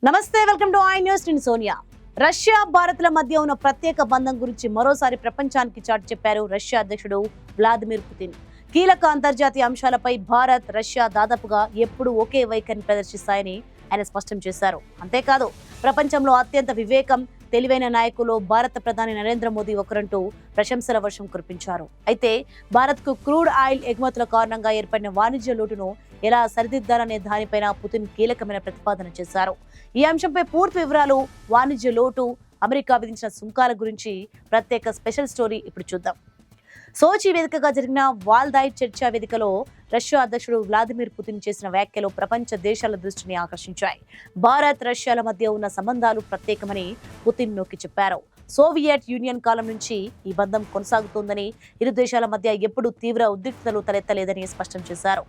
నమస్తే, welcome to I news. నేను Sonia. Russia భారత్ల మధ్య ఉన్న ప్రత్యేక బంధం గురించి మరోసారి ప్రపంచానికి చాటి చెప్పారు రష్యా అధ్యక్షుడు వ్లాదిమిర్ పుతిన్. కీలక అంతర్జాతీయ అంశాలపై భారత్, రష్యా దాదాపుగా ఎప్పుడూ ఒకే వైఖరిని ప్రదర్శిస్తాయని ఆయన స్పష్టం చేశారు. అంతేకాదు, ప్రపంచంలో అత్యంత వివేకం, తెలివైన నాయకులు భారత ప్రధాని నరేంద్ర మోదీ ఒకరంటూ ప్రశంసల వర్షం కురిపించారు. అయితే భారత్కు క్రూడ్ ఆయిల్ ఎగుమతుల కారణంగా ఏర్పడిన వాణిజ్య లోటును ఎలా సరిదిద్దాలనే దానిపైన పుతిన్ కీలకమైన ప్రతిపాదన చేశారు. ఈ అంశంపై పూర్తి వివరాలు, వాణిజ్య లోటు, అమెరికా విధించిన సుంకాల గురించి ప్రత్యేక స్పెషల్ స్టోరీ ఇప్పుడు చూద్దాం. సోచి వేదికగా జరిగిన వాల్దాయ్ చర్చా వేదికలో రష్యా అధ్యక్షుడు వ్లాదిమిర్ పుతిన్ చేసిన వ్యాఖ్యలు ప్రపంచ దేశాల దృష్టిని ఆకర్షించాయి. భారత్, రష్యాల మధ్య ఉన్న సంబంధాలు ప్రత్యేకమని పుతిన్ నొక్కి చెప్పారు. సోవియట్ యూనియన్ కాలం నుంచి ఈ బంధం కొనసాగుతోందని, ఇరు దేశాల మధ్య ఎప్పుడూ తీవ్ర ఉద్రిక్తతలు తలెత్తలేదని స్పష్టం చేశారు.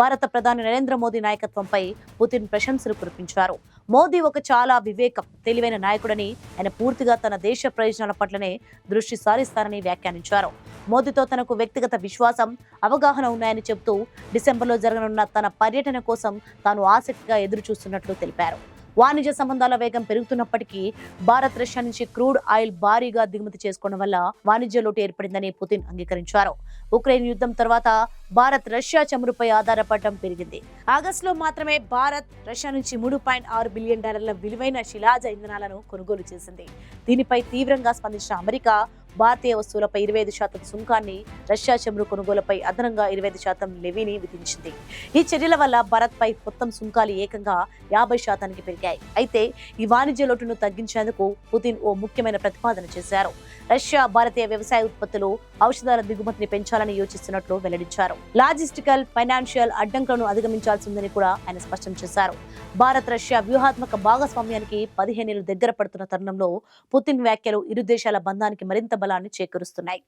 భారత ప్రధాని నరేంద్ర మోదీ నాయకత్వంపై పుతిన్ ప్రశంసలు కురిపించారు. మోదీ ఒక చాలా వివేకం, తెలివైన నాయకుడని, ఆయన పూర్తిగా తన దేశ ప్రయోజనాల పట్లనే దృష్టి సారిస్తారని వ్యాఖ్యానించారు. మోదీతో తనకు వ్యక్తిగత విశ్వాసం, అవగాహన ఉన్నాయని చెబుతూ డిసెంబర్లో జరగనున్న తన పర్యటన కోసం తాను ఆసక్తిగా ఎదురు చూస్తున్నట్లు తెలిపారు. వాణిజ్య సంబంధాల వేగం పెరుగుతున్నప్పటికీ భారత్, రష్యా నుంచి క్రూడ్ ఆయిల్ భారీగా దిగుమతి చేసుకోవడం వల్ల వాణిజ్య లోటు ఏర్పడిందని పుతిన్ అంగీకరించారు. ఉక్రెయిన్ యుద్ధం తర్వాత భారత్, రష్యా చమురుపై ఆధారపడటం పెరిగింది. ఆగస్టులో మాత్రమే భారత్, రష్యా నుంచి $3.6 బిలియన్ విలువైన శిలాజ ఇంధనాలను కొనుగోలు చేసింది. దీనిపై తీవ్రంగా స్పందించిన అమెరికా భారతీయ వస్తువులపై 25% సుంకాన్ని, రష్యా చమురు కొనుగోలుపై అదనంగా 25% లెవీని విధించింది. ఈ చర్యల వల్ల భారత్పై మొత్తం సుంకాలు ఏకంగా 50% పెరిగాయి. అయితే ఈ వాణిజ్య లోటును తగ్గించేందుకు పుతిన్ ఓ ముఖ్యమైన ప్రతిపాదన చేశారు. రష్యా భారతీయ వ్యవసాయ ఉత్పత్తులు, ఔషధాల దిగుమతిని పెంచాలని యోచిస్తున్నట్లు వెల్లడించారు. లాజిస్టికల్, ఫైనాన్షియల్ అడ్డంకులను అధిగమించాల్సి ఉందని కూడా ఆయన స్పష్టం చేశారు. భారత్, రష్యా వ్యూహాత్మక భాగస్వామ్యానికి 15 ఏళ్లు దగ్గర పడుతున్న తరుణంలో పుతిన్ వ్యాఖ్యలు ఇరు దేశాల బంధానికి మరింత బలాన్ని చేకూరుస్తున్నాయి.